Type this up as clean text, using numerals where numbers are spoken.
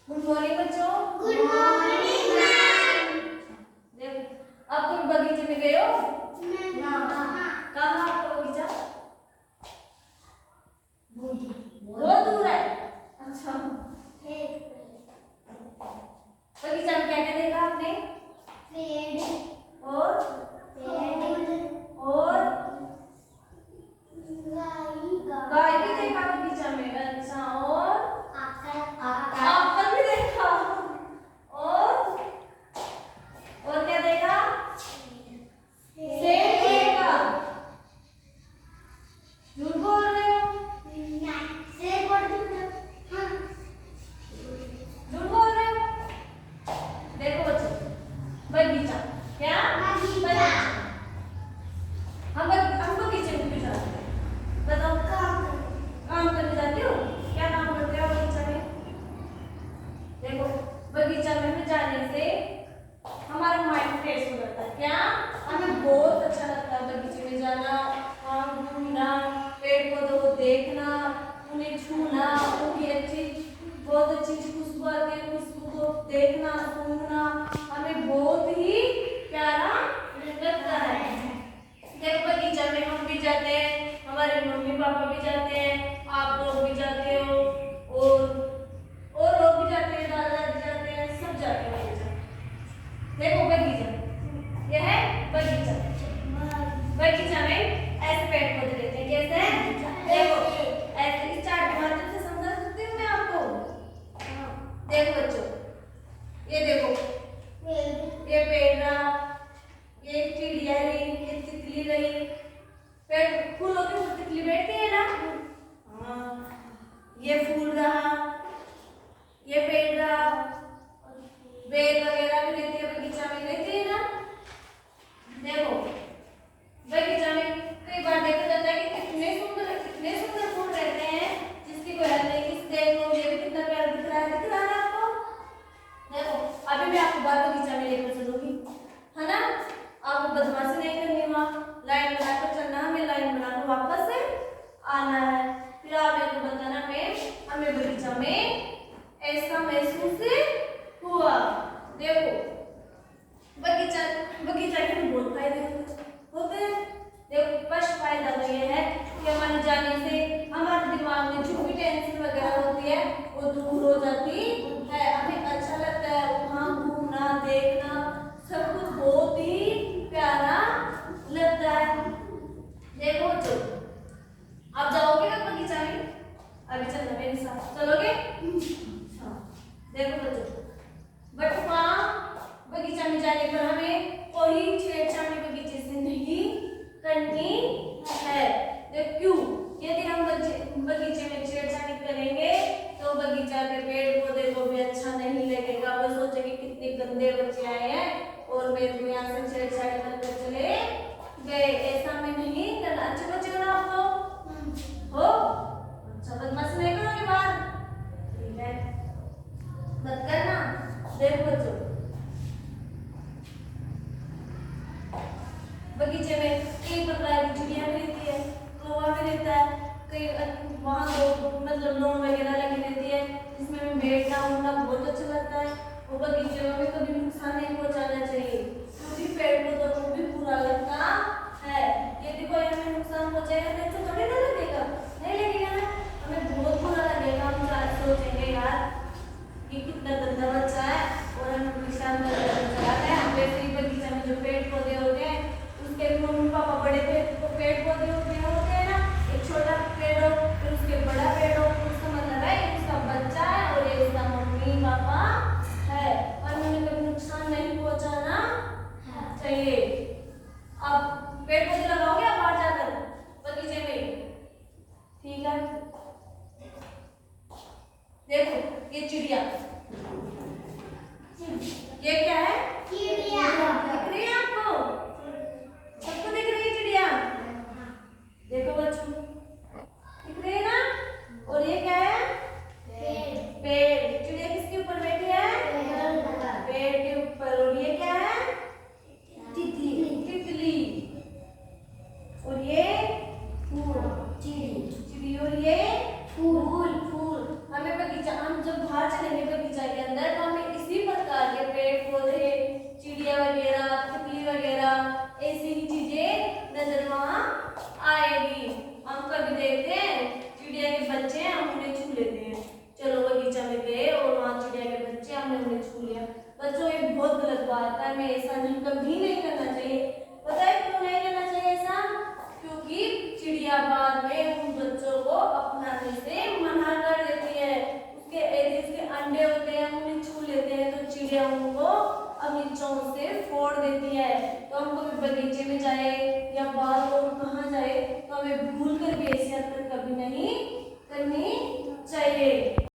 Good morning बच्चों। Good morning ma'am. देखो अब तुम बगीचे में गए हो? कहाँ आपका बगीचा? बहुत दूर है। अच्छा, बगीचा में क्या क्या देखा आपने? पेड़ और गाय भी देखा बगीचा में। अच्छा, और एप्पल भी देखा। और क्या देखा? सेब देखा। झूठ बोल रहे हो? झूठ बोल रहे हो? देखो बच्चों, बगीचा क्या? बगीचा। हम बगीचे में क्यों जाते हैं? बताओ। काम करने जाते हो? क्या काम करते हो बगीचा में? देखो, बगीचा में हमें जाने से हमारा माइंड फ्रेश हो जाता है। क्या? हमें बहुत अच्छा लगता है बगीचे में जाना, वहाँ घूमना, पेड़ पौधों को देखना, उन्हें छूना, उनकी बहुत अच्छी खुशबू आती है, खुशबू को देखना, सूंघना हमें बहुत ही प्यारा लगता है। देखो बगीचा में हम भी जाते हैं, हमारे मम्मी पापा भी जाते हैं, आप लोग भी जाते हो, और लोग भी जाते हैं, दादा दादी जाते हैं, सब जाते हैं बगीचा। देखो बगीचा, यह है बगीचा। बगीचा में ऐसे पेड़ पौधे रहते हैं। कैसे? देखो ऐसे इस चार्ट के माध्यम से समझा सकती हूँ मैं आपको। देखो बच्चों, ये देखो, ये पेड़ रहा, ये चिड़िया रही, ये तितली रही। पेड़ फूलों के ऊपर तितली बैठती है ना। हाँ, ये फूल रहा, ये पेड़ रहा, बेल वगैरह भी रहती है बगीचा में, रहती है ना। देखो बगीचा में कई बार देखा जाता है कि कितने सुंदर फूल रहते हैं जिसकी कोई हद नहीं। किस देखो ये भी कितना प्यारा दिख रहा है, दिख रहा है आपको? देखो अभी मैं आपको बाहर बगीचा में लेकर चलूंगी, है ना। आपको बदमाशी नहीं करनी, वहाँ लाइन बनाकर चलना, हमें लाइन बनाकर वापस से आना है। फिर आप मेरे को बताना हमें बगीचा में ऐसा महसूस हुआ। देखो बगीचा के बहुत फायदे होते हैं। देखो फर्स्ट फायदा तो ये है कि हमारे जाने से हमारे दिमाग में जो भी टेंशन वगैरह होती है वो दूर हो जाती है। हमें अच्छा लगता है वहाँ घूमना, देखना, सब कुछ बहुत ही प्यारा लगता है। देखो बच्चों, आप जाओगे ना बगीचा में? अभी चलना मेरे साथ, चलोगे? देखो बच्चों, बट वहाँ बगीचा में जाने पर हमें कोई छेड़छाड़ बगीचे से नहीं करनी है। देखो क्यों? यदि हम बगीचे में छेड़छाड़ करेंगे तो बगीचा के पेड़ पौधे को भी अच्छा नहीं लगेगा। वो सोचेंगे कितने गंदे बच्चे आए हैं और मेरे को यहाँ से छेड़छाड़ करके चले गए। ऐसा हमें नहीं करना। अच्छे बच्चे हो ना आप लोग? हो? अच्छा, बदमाशी नहीं करोगे बाहर? ठीक है, मत करना। देखो बच्चों, बगीचे में कई प्रकार की चिड़िया भी रहती है, कौवा भी रहता है, कई वहाँ मतलब लॉन वगैरह लगी रहती है जिसमें हमें बैठना उठना बहुत अच्छा लगता है। वो बगीचे में हमें कभी नुकसान नहीं पहुँचाना चाहिए क्योंकि पेड़ पौधों को भी बुरा लगता है। यदि कोई हमें नुकसान पहुँचाएगा तो थोड़ी ना लगेगा, नहीं लगेगा ना, हमें बहुत बुरा लगेगा। हम सोचेंगे यार कि कितना गंदा बच्चा है और हमें नुकसान कर रहा है। हम वैसे ही बगीचा में जो पेड़ पौधे होते हैं उसके मम्मी पापा बड़े पेड़ पौधे होते हैं ना, एक छोटा पेड़ हो फिर उसके बड़ा पेड़ हो, उसका मतलब है उसका बच्चा है और ये उसका मम्मी पापा है और हमें कभी नुकसान नहीं पहुंचाना चाहिए। अब पेड़ पौधे लगाओगे आप बाहर जाकर बगीचे में? ठीक है। देखो ये चिड़िया, ये क्या है? चिड़िया। दिख रही है आपको? सबको दिख रही है चिड़िया? देखो बच्चों, दिख रही है ना? और ये क्या है? पेड़। चिड़िया किसके ऊपर बैठी है? पेड़ के ऊपर। और ये क्या है? तितली। और ये चिड़ी। और ये फूल। हमें बगीचा, हम जब बाहर चलेंगे वो अपनी चोंच से फोड़ देती है। तो हम कभी बगीचे में जाए या बाहर और कहाँ जाए तो हमें भूल कर भी ऐसी हरकत कभी नहीं करनी चाहिए।